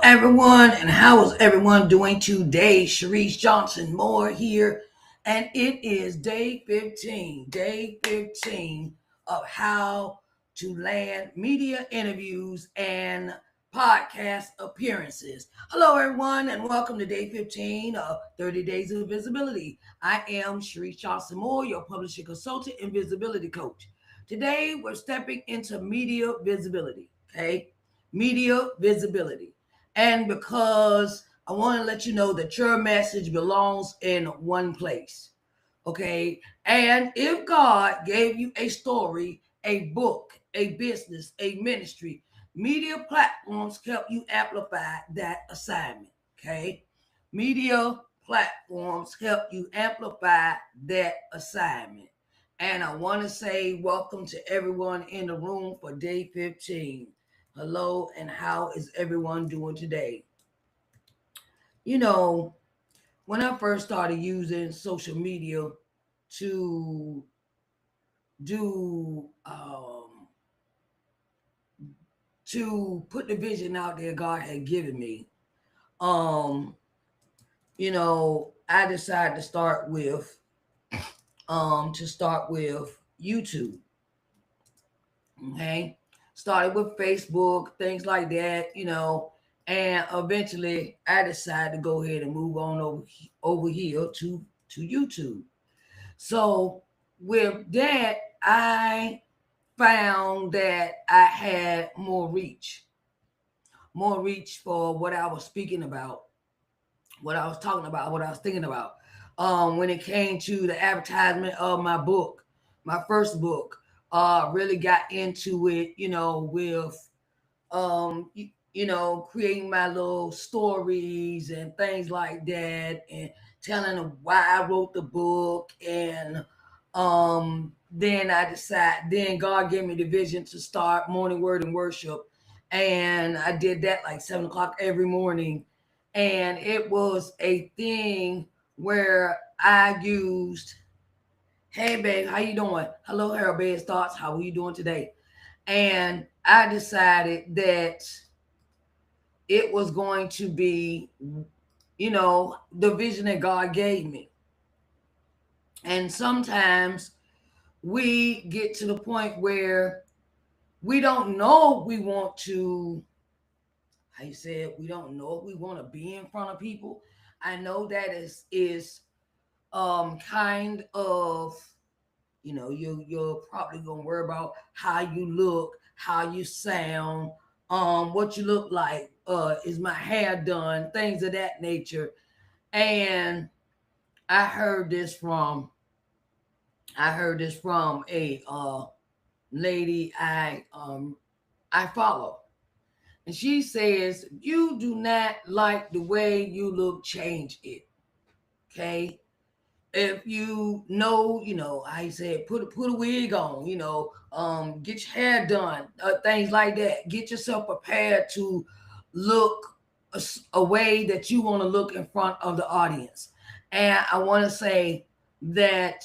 everyone, and how is everyone doing today? Sharise Johnson Moore here, and it is day 15 of how to land media interviews and podcast appearances. Hello, everyone, and welcome to day 15 of 30 Days of Visibility. I am Sharise Johnson Moore, your publishing consultant and visibility coach. Today, we're stepping into media visibility, okay? Media visibility. And because I want to let you know that your message belongs in one place. Okay. And if God gave you a story, a book, a business, a ministry, media platforms help you amplify that assignment. Okay. Media platforms help you amplify that assignment. And I want to say welcome to everyone in the room for day 15. Hello, and how is everyone doing today? You know, when I first started using social media to do to put the vision out there God had given me, um, I decided to start with YouTube. Okay. Started with Facebook, things like that. And eventually I decided to go ahead and move on over here to YouTube. So with that, I found that I had more reach for what I was speaking about, what I was talking about, what I was thinking about. When it came to the advertisement of my book, my first book, really got into it, with creating my little stories and things like that, and telling them why I wrote the book. And then God gave me the vision to start morning word and worship. And I did that like 7 o'clock every morning. And it was a thing where I used, hey babe, how you doing? Hello, Harold Bed's Thoughts. How are you doing today? And I decided that it was going to be, the vision that God gave me. And sometimes we get to the point where we don't know we want to, how you said, we don't know if we want to be in front of people. I know that is kind of, you're probably gonna worry about how you look, how you sound, what you look like, is my hair done, things of that nature. And I heard this from a lady I follow. And she says, you do not like the way you look, change it. Okay. If I said, put a wig on, get your hair done, things like that. Get yourself prepared to look a way that you want to look in front of the audience. And I want to say that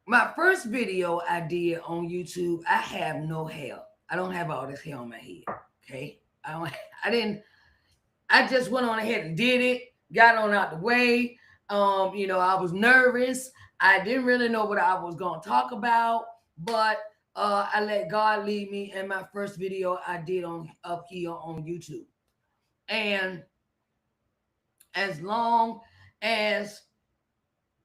my first video I did on YouTube, I have no hair. I don't have all this hair on my head. Okay. I just went on ahead and did it, got on out the way. I was nervous. I didn't really know what I was going to talk about, but I let God lead me in my first video I did up here on YouTube. And as long as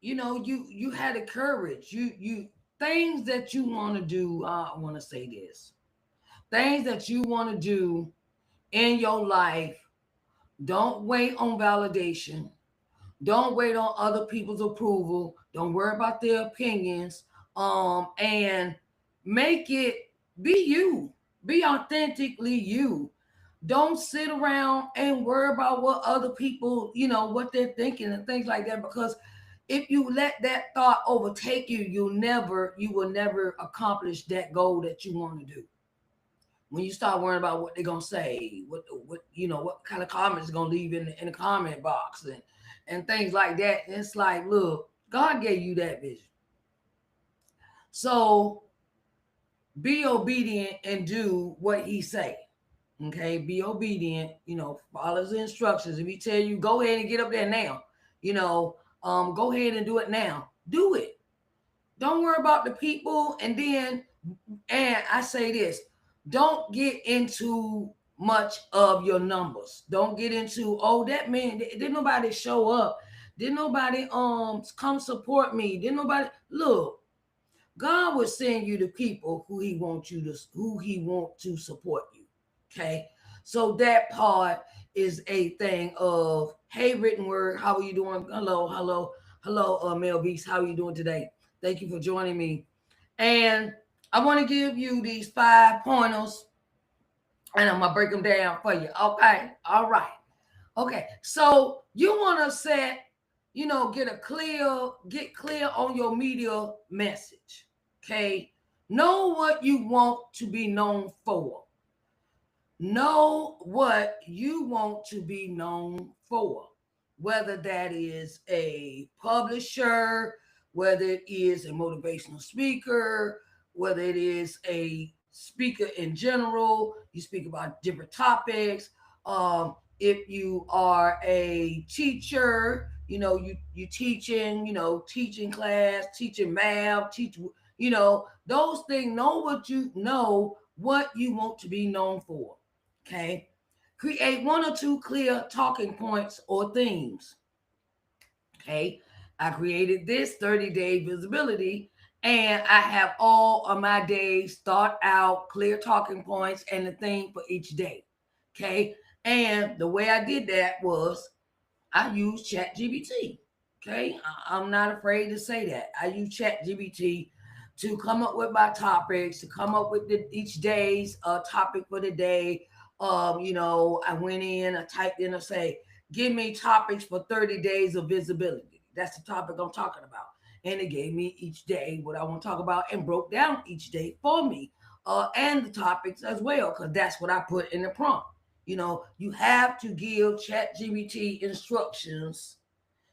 you had the courage, you things that you want to do. I want to say this: things that you want to do in your life. Don't wait on validation. Don't wait on other people's approval. Don't worry about their opinions. And make it be you. Be authentically you. Don't sit around and worry about what other people, what they're thinking and things like that. Because if you let that thought overtake you, you will never accomplish that goal that you want to do. When you start worrying about what they're gonna say, what kind of comments they're gonna leave in the comment box and things like that, and it's like, look, God gave you that vision, so be obedient and do what He say. Okay, be obedient. Follow the instructions. If he tell you go ahead and get up there now, go ahead and do it now. Do it. Don't worry about the people. And I say this: don't get into much of your numbers. Don't get into, oh, that man didn't nobody show up. Didn't nobody come support me. Didn't nobody look. God will send you the people who he want to support you. Okay. So that part is a thing of, hey, written word, how are you doing? Hello, Mel Beast. How are you doing today? Thank you for joining me. And I want to give you these 5 pointers, and I'm gonna break them down for you. Okay. All right. Okay. So you want to get clear on your media message. Okay. Know what you want to be known for. Know what you want to be known for. Whether that is a publisher, whether it is a motivational speaker, whether it is a speaker in general, you speak about different topics. If you are a teacher, you teaching, teaching class, teaching math, those things. Know what you want to be known for. Okay. Create 1 or 2 clear talking points or themes. Okay. I created this 30-day visibility, and I have all of my days thought out, clear talking points, and the theme for each day. Okay. And the way I did that was I used ChatGPT. Okay. I'm not afraid to say that. I use ChatGPT to come up with my topics, to come up with each day's topic for the day. I went in, I typed in, I say, give me topics for 30 days of visibility. That's the topic I'm talking about. And it gave me each day what I want to talk about and broke down each day for me, and the topics as well, because that's what I put in the prompt. You have to give ChatGPT instructions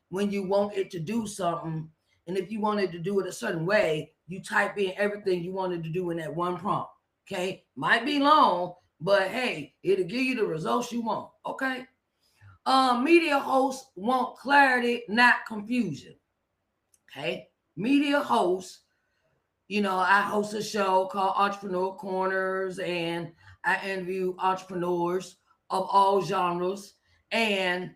when you want it to do something. And if you wanted to do it a certain way, you type in everything you wanted to do in that one prompt. Okay. Might be long, but hey, it'll give you the results you want. Okay. Media hosts want clarity, not confusion. Okay. Media hosts, I host a show called Entrepreneur Corners, and I interview entrepreneurs of all genres. And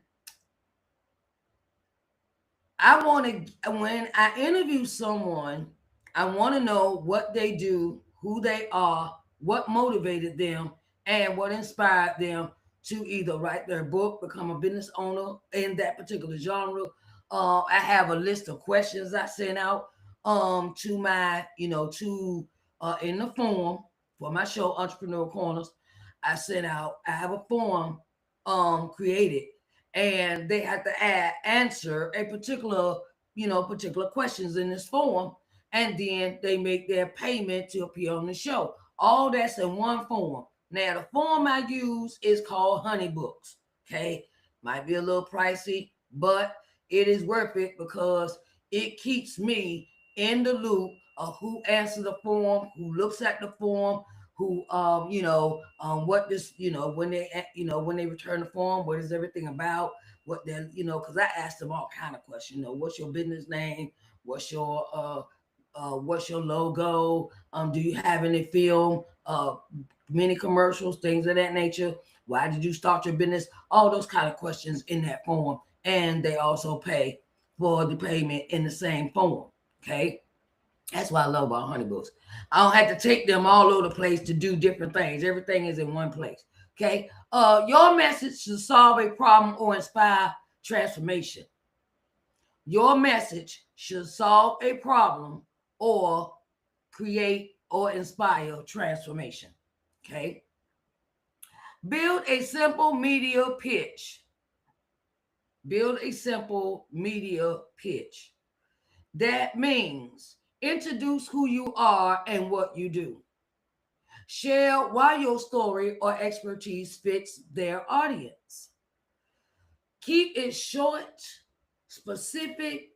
when I interview someone, I want to know what they do, who they are, what motivated them, and what inspired them to either write their book, become a business owner in that particular genre. I have a list of questions I sent out to my, to in the form for my show, Entrepreneur Corners. I have a form created, and they have to answer a particular questions in this form, and then they make their payment to appear on the show. All that's in one form. Now the form I use is called Honeybooks. Okay, might be a little pricey, but it is worth it because it keeps me in the loop of who answers the form, who looks at the form, who what this when they return the form, what is everything about, what they're because I asked them all kind of questions. What's your business name, what's your logo, do you have any film, many commercials, things of that nature, why did you start your business, all those kind of questions in that form. And they also pay for the payment in the same form. Okay. That's what I love about Honeybooks. I don't have to take them all over the place to do different things. Everything is in one place. Okay. Your message should solve a problem or inspire transformation. Your message should solve a problem or create or inspire transformation. Okay. Build a simple media pitch. Build a simple media pitch. That means introduce who you are and what you do. Share why your story or expertise fits their audience. Keep it short, specific,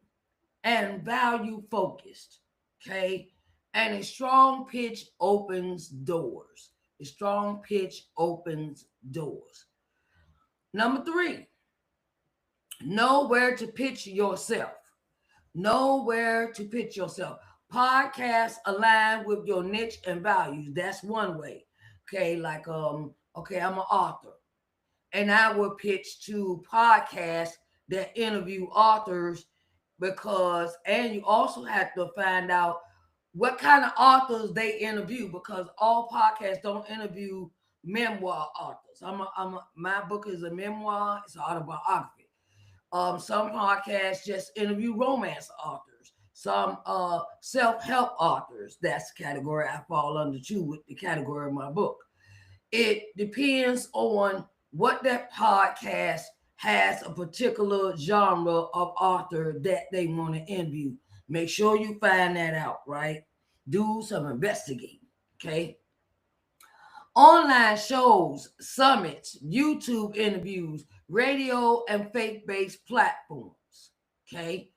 and value focused. Okay. And a strong pitch opens doors. A strong pitch opens doors. Number 3, know where to pitch yourself. Know where to pitch yourself. Podcasts align with your niche and values. That's one way. Okay, like okay, I'm an author. And I would pitch to podcasts that interview authors because, and you also have to find out what kind of authors they interview because all podcasts don't interview memoir authors. My book is a memoir, it's an autobiography. Some podcasts just interview romance authors. Some self-help authors. That's the category I fall under too with the category of my book. It depends on what that podcast has a particular genre of author that they want to interview. Make sure you find that out, right? Do some investigating, okay? Online shows, summits, YouTube interviews, radio and faith-based platforms. Okay.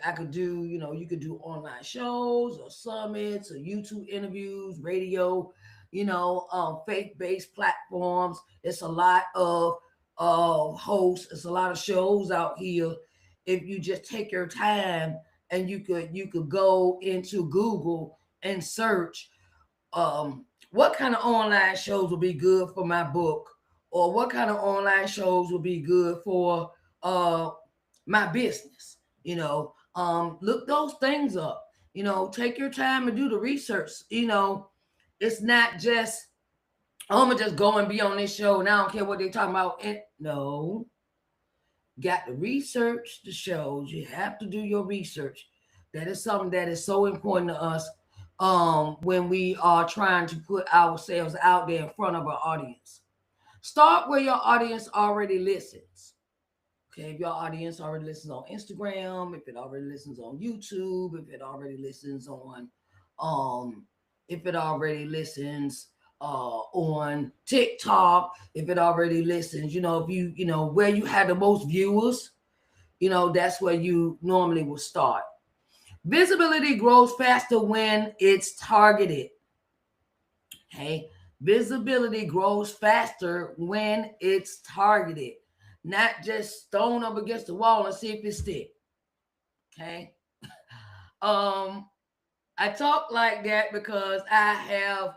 I could do, you could do online shows or summits or YouTube interviews, radio, faith-based platforms. It's a lot of hosts, it's a lot of shows out here. If you just take your time and you could go into Google and search what kind of online shows will be good for my book, or what kind of online shows will be good for uh my business. Look those things up. Take your time and do the research. It's not just, oh, I'm gonna just go and be on this show and I don't care what they're talking about. And no, got to research the shows. You have to do your research. That is something that is so important to us when we are trying to put ourselves out there in front of our audience. Start where your audience already listens. Okay, if your audience already listens on Instagram, if it already listens on YouTube, um, if it already listens on TikTok, if it already listens, if where you have the most viewers, that's where you normally will start. Visibility grows faster when it's targeted. Okay. Visibility grows faster when it's targeted, not just thrown up against the wall and see if it sticks. Okay. Um, I talk like that because I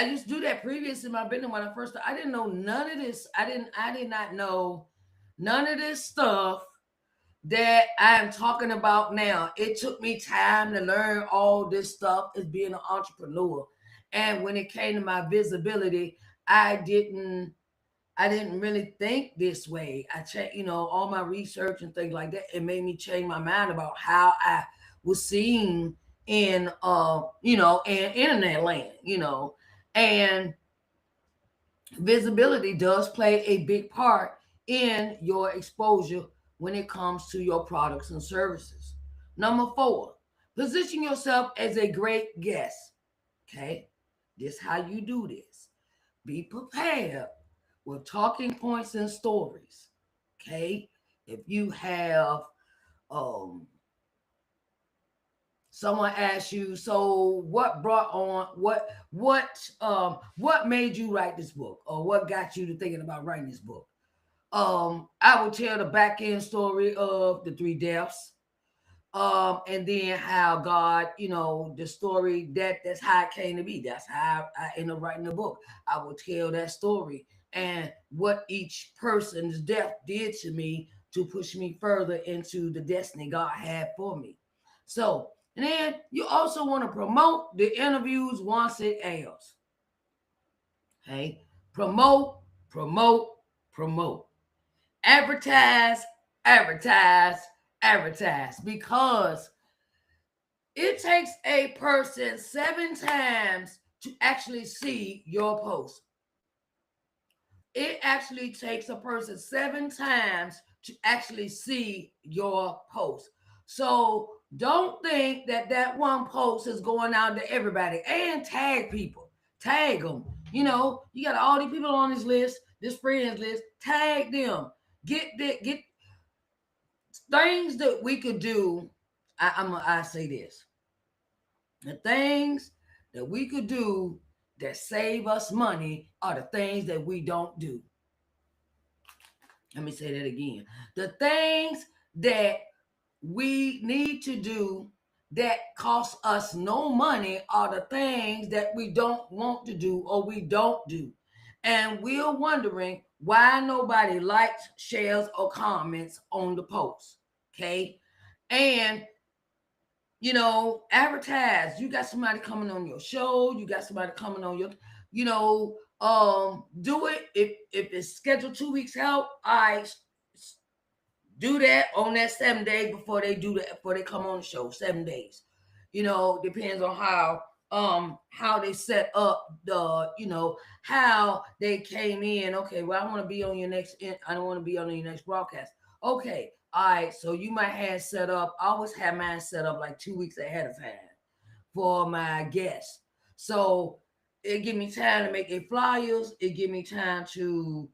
used to do that previous in my business when I first started. I didn't know none of this. I did not know none of this stuff that I'm talking about now. It took me time to learn all this stuff as being an entrepreneur. And when it came to my visibility, I didn't really think this way. I checked, all my research and things like that. It made me change my mind about how I was seen in in internet land. And visibility does play a big part in your exposure when it comes to your products and services. Number 4, position yourself as a great guest. Okay, this how you do this. Be prepared with talking points and stories. Okay, if you have um someone asks you, so what brought on what made you write this book, or what got you to thinking about writing this book? I will tell the back end story of the 3 deaths, and then how God, the story that's how it came to be. That's how I ended up writing the book. I will tell that story and what each person's death did to me to push me further into the destiny God had for me. So, and then you also want to promote the interviews once it airs. Okay, promote, promote, promote. Advertise, advertise, advertise, because it takes a person 7 times to actually see your post. It actually takes a person 7 times to actually see your post. So don't think that that one post is going out to everybody, and tag people. Tag them. You got all these people on this list, this friends list. Tag them. Get things that we could do. I say this. The things that we could do that save us money are the things that we don't do. Let me say that again. The things that we need to do that cost us no money are the things that we don't want to do or we don't do. And we're wondering why nobody likes, shares, or comments on the post. Okay. And advertise. You got somebody coming on your show, you got somebody coming on your, do it. If it's scheduled 2 weeks out, I do that on that 7 days before they do that, before they come on the show. 7 days. Depends on how they set up how they came in. Okay, well, I want to be on your next, I don't want to be on your next broadcast. Okay, all right. So you might have set up, I always have mine set up like 2 weeks ahead of time for my guests. So it give me time to make their flyers. It give me time to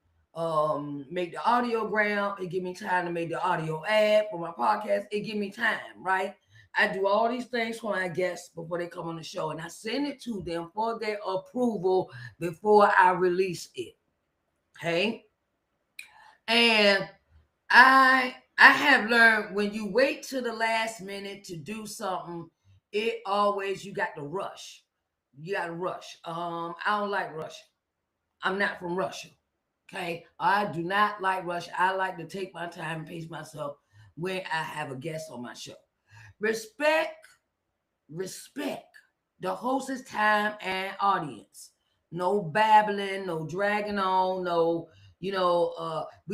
make the audiogram. It give me time to make the audio ad for my podcast. It give me time, right? I do all these things for my guests before they come on the show, and I send it to them for their approval before I release it. Okay. And I have learned when you wait to the last minute to do something, it always, you got to rush. You got to rush. I don't like rushing. I'm not from Russia. Okay. I do not like rush. I like to take my time and pace myself when I have a guest on my show. Respect the host's time and audience. No babbling, no dragging on, no, we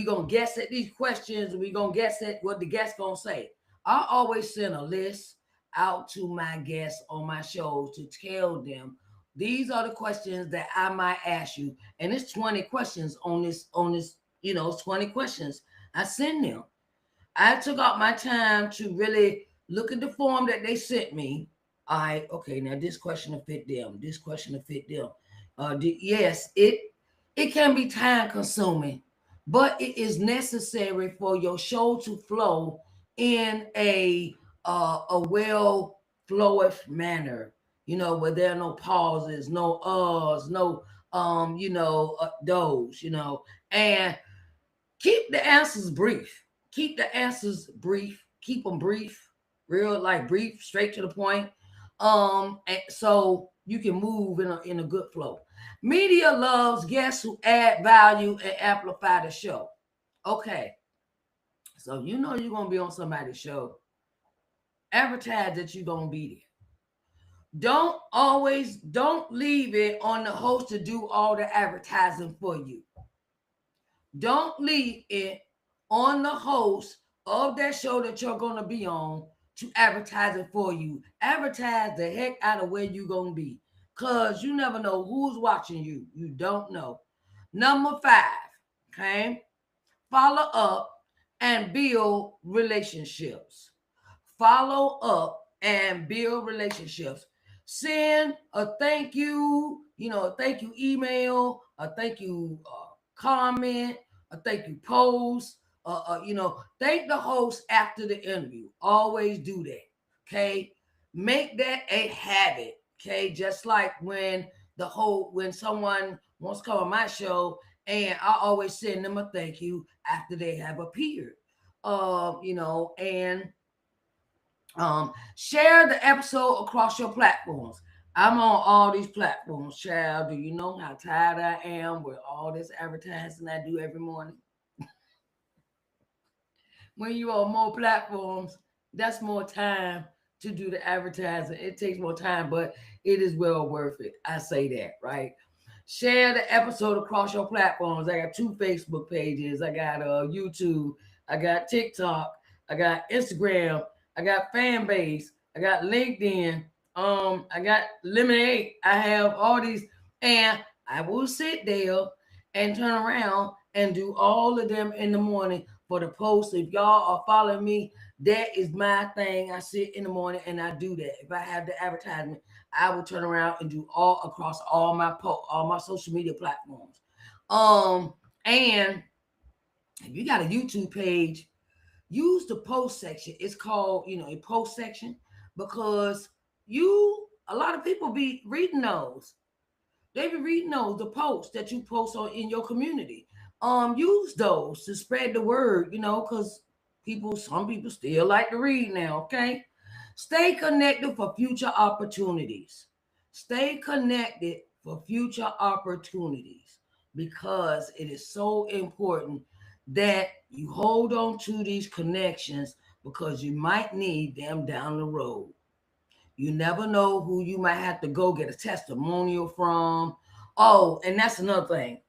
gonna guess at these questions and we gonna guess at what the guest gonna say. I always send a list out to my guests on my shows to tell them these are the questions that I might ask you. And it's 20 questions on this, it's 20 questions. I send them. I took out my time to really look at the form that they sent me. All right, okay, now this question will fit them. This question will fit them. Yes, it can be time consuming, but it is necessary for your show to flow in a well flowish manner. Where there are no pauses, no no those, and keep the answers brief. Keep the answers brief. Keep them brief, real like brief, straight to the point. And so you can move in a good flow. Media loves guests who add value and amplify the show. Okay, so you're gonna be on somebody's show. Advertise that you're gonna be there. Don't leave it on the host to do all the advertising for you. Don't leave it on the host of that show that you're going to be on to advertise it for you. Advertise the heck out of where you're going to be, because you never know who's watching you. You don't know. Number 5, okay? Follow up and build relationships. Follow up and build relationships. Send a thank you, a thank you email, a thank you comment, a thank you post, thank the host after the interview. Always do that. Okay. Make that a habit. Okay. Just like when someone wants to come on my show, and I always send them a thank you after they have appeared. And share the episode across your platforms. I'm on all these platforms, child. Do you know how tired I am with all this advertising I do every morning? When you on more platforms, that's more time to do the advertising. It takes more time, but it is well worth it. I say that, right? Share the episode across your platforms. I got 2 Facebook pages. I got YouTube. I got TikTok. I got Instagram. I got fan base. I got LinkedIn. I got Lemonade. I have all these, and I will sit there and turn around and do all of them in the morning for the post. If y'all are following me, that is my thing. I sit in the morning and I do that. If I have the advertisement, I will turn around and do all across all my social media platforms. And if you got a YouTube page, use the post section. It's called, a post section, because a lot of people be reading those. They be reading those, the posts that you post on in your community. Use those to spread the word, because some people still like to read now, okay? Stay connected for future opportunities. Stay connected for future opportunities because it is so important that you hold on to these connections because you might need them down the road. You never know who you might have to go get a testimonial from. Oh, and that's another thing.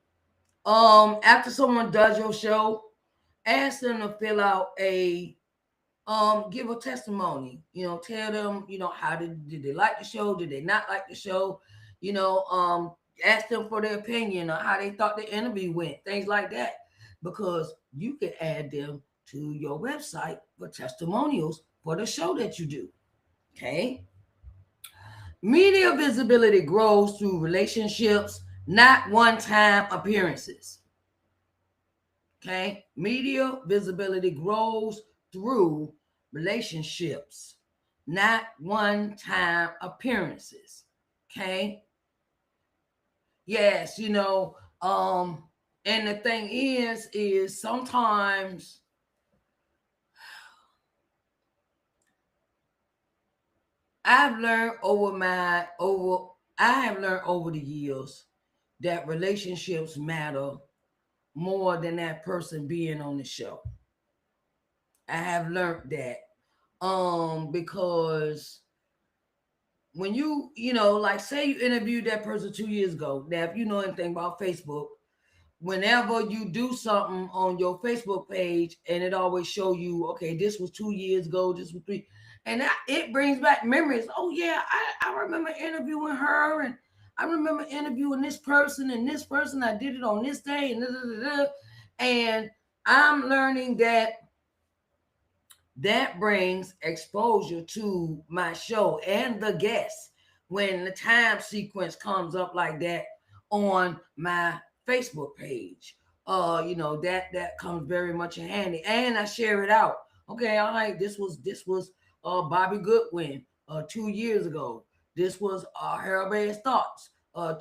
After someone does your show, ask them to fill out give a testimony. Tell them, how did they like the show? Did they not like the show? You know, um, Ask them for their opinion on how they thought the interview went, things like that. Because you can add them to your website for testimonials for the show that you do. Okay. Media visibility grows through relationships, not one time appearances. Okay? Media visibility grows through relationships, not one time appearances. Okay? Yes, and the thing is sometimes I've learned I have learned over the years that relationships matter more than that person being on the show. I have learned that. Because when like say you interviewed that person 2 years ago. Now, if you know anything about Facebook, whenever you do something on your Facebook page and it always show you, okay, this was 2 years ago, this was three, and it brings back memories. Oh yeah, I remember interviewing her, and I remember interviewing this person and this person. I did it on this day, and and I'm learning that brings exposure to my show and the guests when the time sequence comes up like that on my Facebook page. That comes very much in handy, and I share it out. Okay, all right, this was Bobby Goodwin 2 years ago. This was Harold Thoughts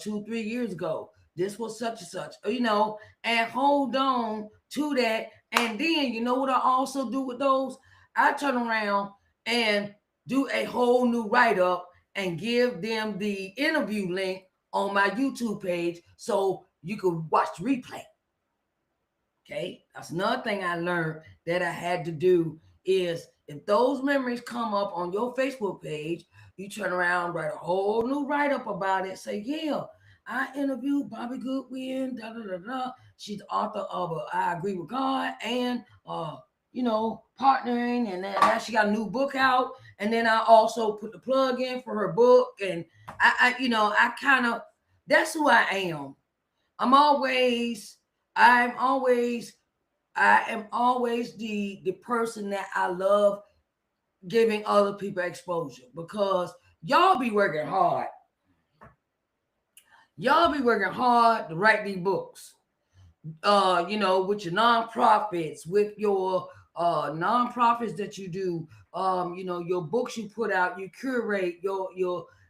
2 3 years ago. This was such and such, and hold on to that. And then you know what I also do with those? I turn around and do a whole new write up and give them the interview link on my YouTube page so you can watch the replay. Okay, that's another thing I learned that I had to do is if those memories come up on your Facebook page, you turn around, write a whole new write up about it. Say, yeah, I interviewed Bobby Goodwin, da da da da. She's the author of I Agree with God and partnering, and then now she got a new book out. And then I also put the plug in for her book, and I kind of that's who I am. I'm always I'm always I am always the person that I love giving other people exposure because y'all be working hard. Y'all be working hard to write these books. With your nonprofits, with your nonprofits that you do, your books you put out, you curate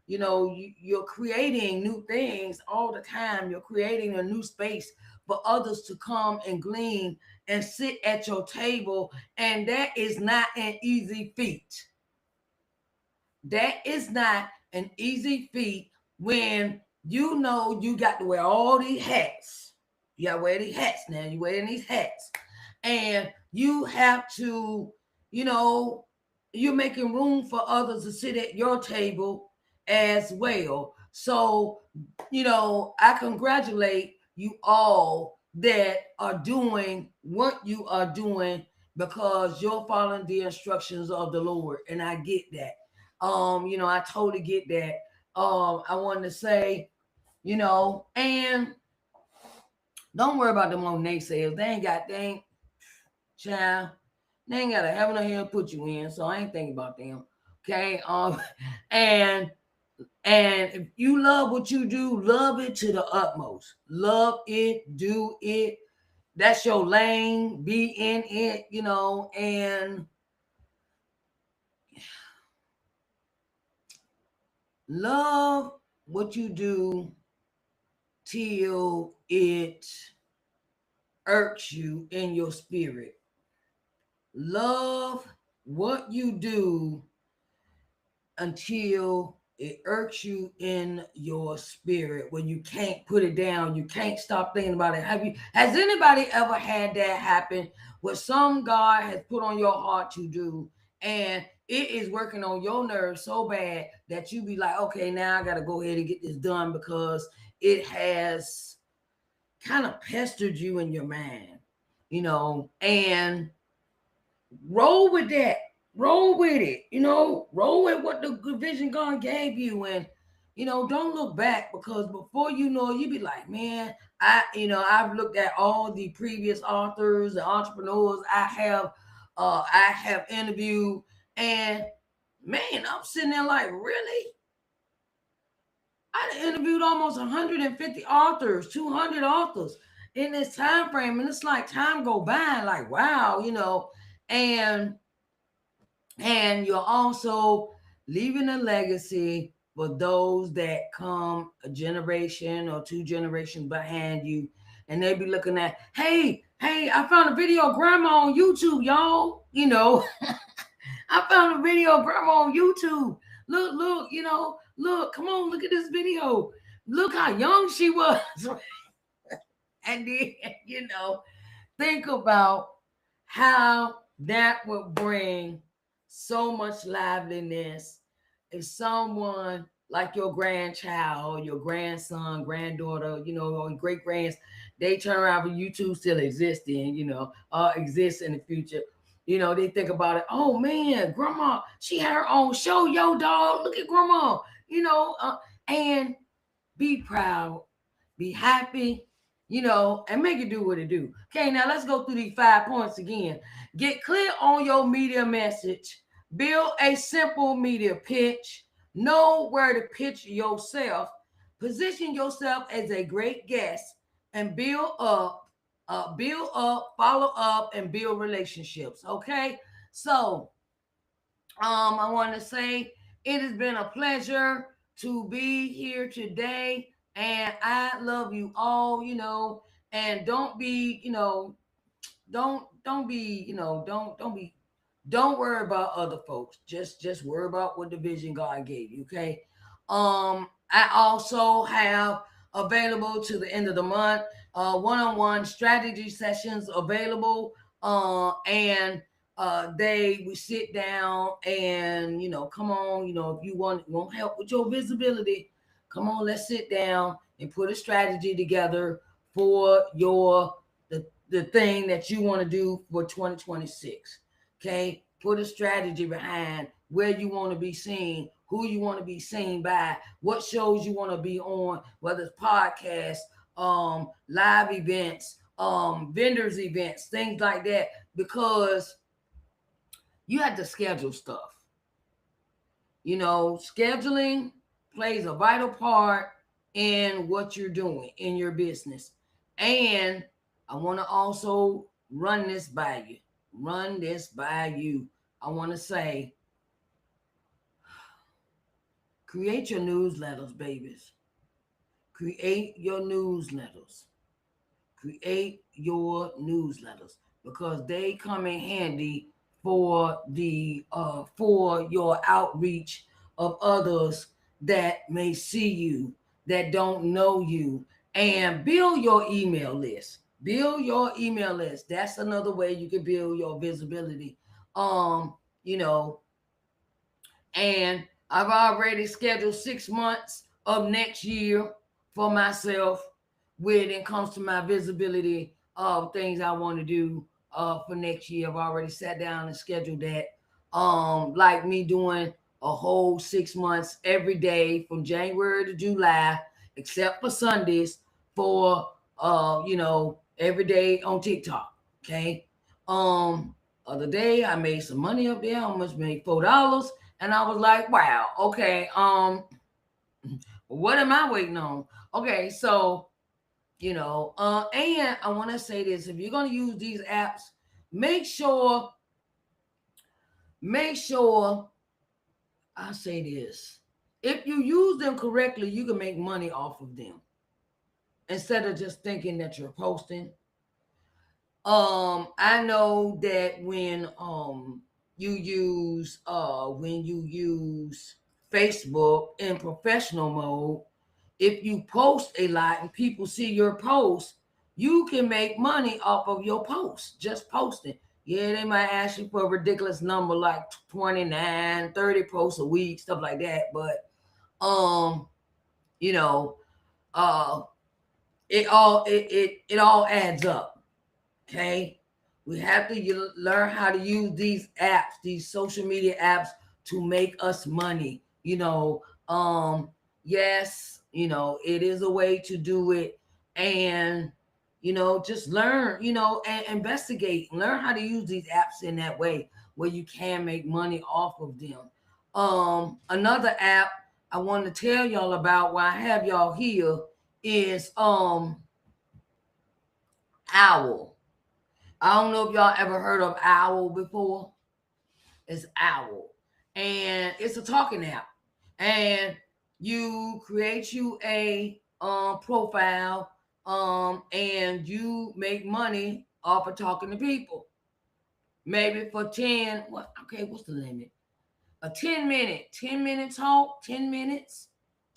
you're creating new things all the time. You're creating a new space for others to come and glean and sit at your table, and that is not an easy feat. That is not an easy feat when you got to wear all these hats. You got to wear these hats now. You're wearing these hats. And you have to, you know, you're making room for others to sit at your table as well. So, I congratulate you all that are doing what you are doing because you're following the instructions of the Lord. And I get that. I totally get that. I wanted to say, and don't worry about them old naysayers. Child, they ain't got a heaven or hell to put you in, so I ain't thinking about them. Okay. And if you love what you do, love it to the utmost. Love it, do it. That's your lane. Be in it, and love what you do till it irks you in your spirit. Love what you do until it irks you in your spirit when you can't put it down. You can't stop thinking about it. Has anybody ever had that happen where some God has put on your heart to do and it is working on your nerves so bad that you be like, okay, now I gotta go ahead and get this done because it has kind of pestered you in your mind, and roll with that. Roll with it. Roll with what the good vision God gave you, and don't look back because before you know, you be like, man, I've looked at all the previous authors and entrepreneurs I have interviewed, and man, I'm sitting there like, really? I interviewed almost 150 authors, 200 authors in this time frame, and it's like time go by, like wow, and and you're also leaving a legacy for those that come a generation or two generations behind you, and they be looking at, hey, I found a video of grandma on YouTube, y'all. I found a video of grandma on YouTube. Look, look, come on, look at this video. Look how young she was. And then, think about how that would bring so much liveliness if someone like your grandchild or your grandson, granddaughter, or great grands, they turn around for YouTube still existing, exists in the future. They think about it. Oh man, grandma, she had her own show. Yo, dog, look at grandma. And be proud, be happy, and make it do what it do. Okay, now let's go through these 5 points again. Get clear on your media message. Build a simple media pitch. Know where to pitch yourself. Position yourself as a great guest and build up, follow up, and build relationships. Okay, so I want to say it has been a pleasure to be here today, and I love you all. And don't be, don't be, don't worry about other folks. Just worry about what the vision God gave you. Okay. I also have available to the end of the month one-on-one strategy sessions available, and we sit down and come on, if you want help with your visibility, come on, let's sit down and put a strategy together for the thing that you want to do for 2026. Okay, put a strategy behind where you want to be seen, who you want to be seen by, what shows you want to be on, whether it's podcasts, live events, vendors events, things like that, because you have to schedule stuff. Scheduling plays a vital part in what you're doing in your business. And I want to also run this by you. I want to say, create your newsletters, babies. Create your newsletters. Create your newsletters because they come in handy for your outreach of others that may see you, that don't know you, and build your email list. That's another way you can build your visibility. You know, and I've already scheduled 6 months of next year for myself when it comes to my visibility of things I want to do for next year. I've already sat down and scheduled that. Like me doing a whole 6 months every day from January to July, except for Sundays, for every day on TikTok. Okay. Other day I made some money up there. I almost made $4. And I was like, wow, okay, what am I waiting on? Okay, so, and I want to say this, if you're going to use these apps, make sure, I say this, if you use them correctly, you can make money off of them. instead of just thinking that you're posting. I know that when you use Facebook in professional mode, if you post a lot and people see your post, you can make money off of your post, just posting. Yeah, they might ask you for a ridiculous number like 29, 30 posts a week, stuff like that. But um, you know, uh it all adds up. Okay, we have to learn how to use these apps, these social media apps, to make us money. Yes, it is a way to do it. And just learn, and investigate, learn how to use these apps in that way where you can make money off of them. Another app I want to tell y'all about while I have y'all here is Owl. I don't know if y'all ever heard of Owl before. It's Owl. And it's a talking app. And you create you a profile, and you make money off of talking to people. Maybe for 10, what okay, what's the limit? A 10 minute talk, 10 minutes,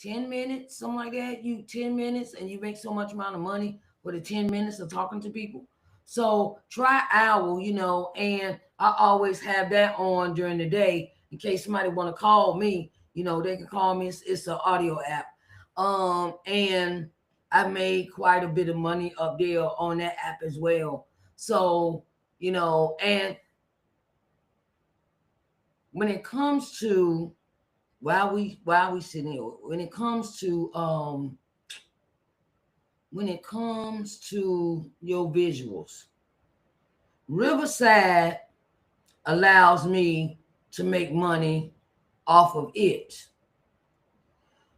10 minutes, something like that. You 10 minutes and you make so much amount of money for the 10 minutes of talking to people. So try Owl, and I always have that on during the day in case somebody want to call me. They can call me. It's an audio app. And I made quite a bit of money up there on that app as well. So, and when it comes to while we sitting here, when it comes to your visuals, Riverside allows me to make money off of it.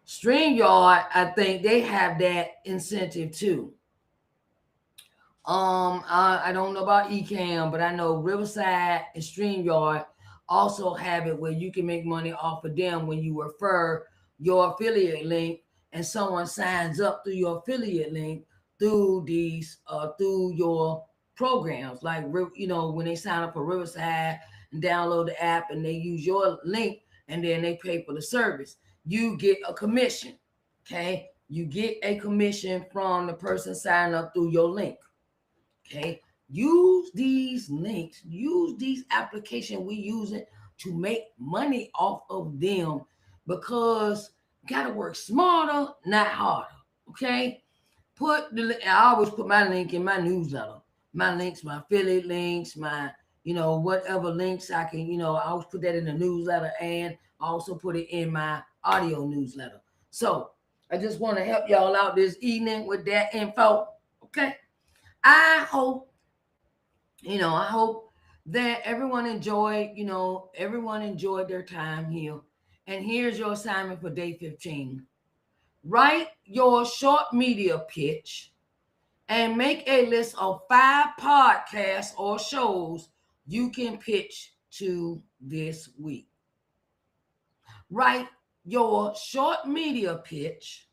StreamYard, I think they have that incentive too. I don't know about Ecamm, but I know Riverside and StreamYard also have it where you can make money off of them when you refer your affiliate link and someone signs up through your affiliate link through your programs. Like when they sign up for Riverside and download the app and they use your link and then they pay for the service, you get a commission. Okay, you get a commission from the person signing up through your link. Okay, use these links, use these applications we use it to make money off of them, because you gotta work smarter, not harder. Okay, I always put my link in my newsletter. My links, my affiliate links, my whatever links I can, I always put that in the newsletter, and I also put it in my audio newsletter. So I just want to help y'all out this evening with that info. Okay. I hope, I hope that everyone enjoyed their time here. And here's your assignment for day 15. Write your short media pitch and make a list of 5 podcasts or shows you can pitch to this week. Write your short media pitch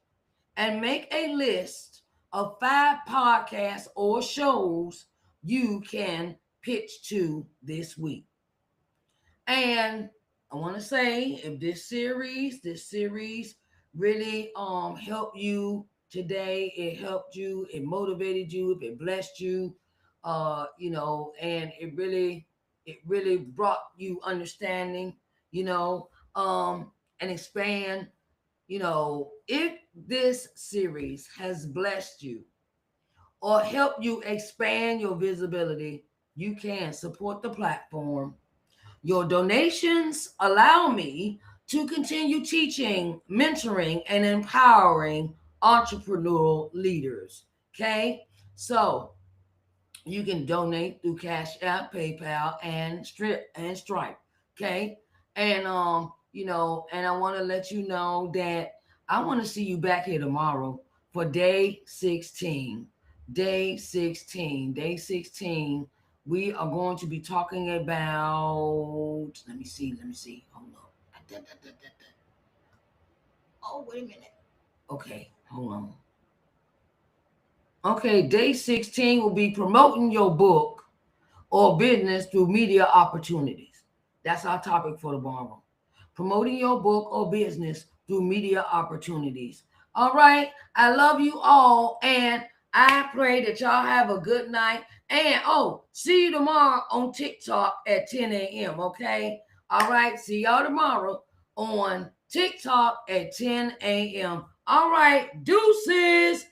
and make a list of 5 podcasts or shows you can pitch to this week. And I want to say, if this series really helped you today, it helped you, it motivated you, if it blessed you, and it really brought you understanding, you know, and expand. If this series has blessed you or helped you expand your visibility, you can support the platform. Your donations allow me to continue teaching, mentoring, and empowering entrepreneurial leaders. Okay? So you can donate through Cash App, PayPal, and Stripe. Okay? And I want to let you know that I want to see you back here tomorrow for day 16. Day 16. Day 16. We are going to be talking about. Let me see. Hold on. Oh, wait a minute. Okay, hold on. Okay, day 16 will be promoting your book or business through media opportunities. That's our topic for tomorrow. Promoting your book or business through media opportunities. All right. I love you all. And I pray that y'all have a good night. And see you tomorrow on TikTok at 10 a.m. Okay. All right. See y'all tomorrow on TikTok at 10 a.m. All right. Deuces.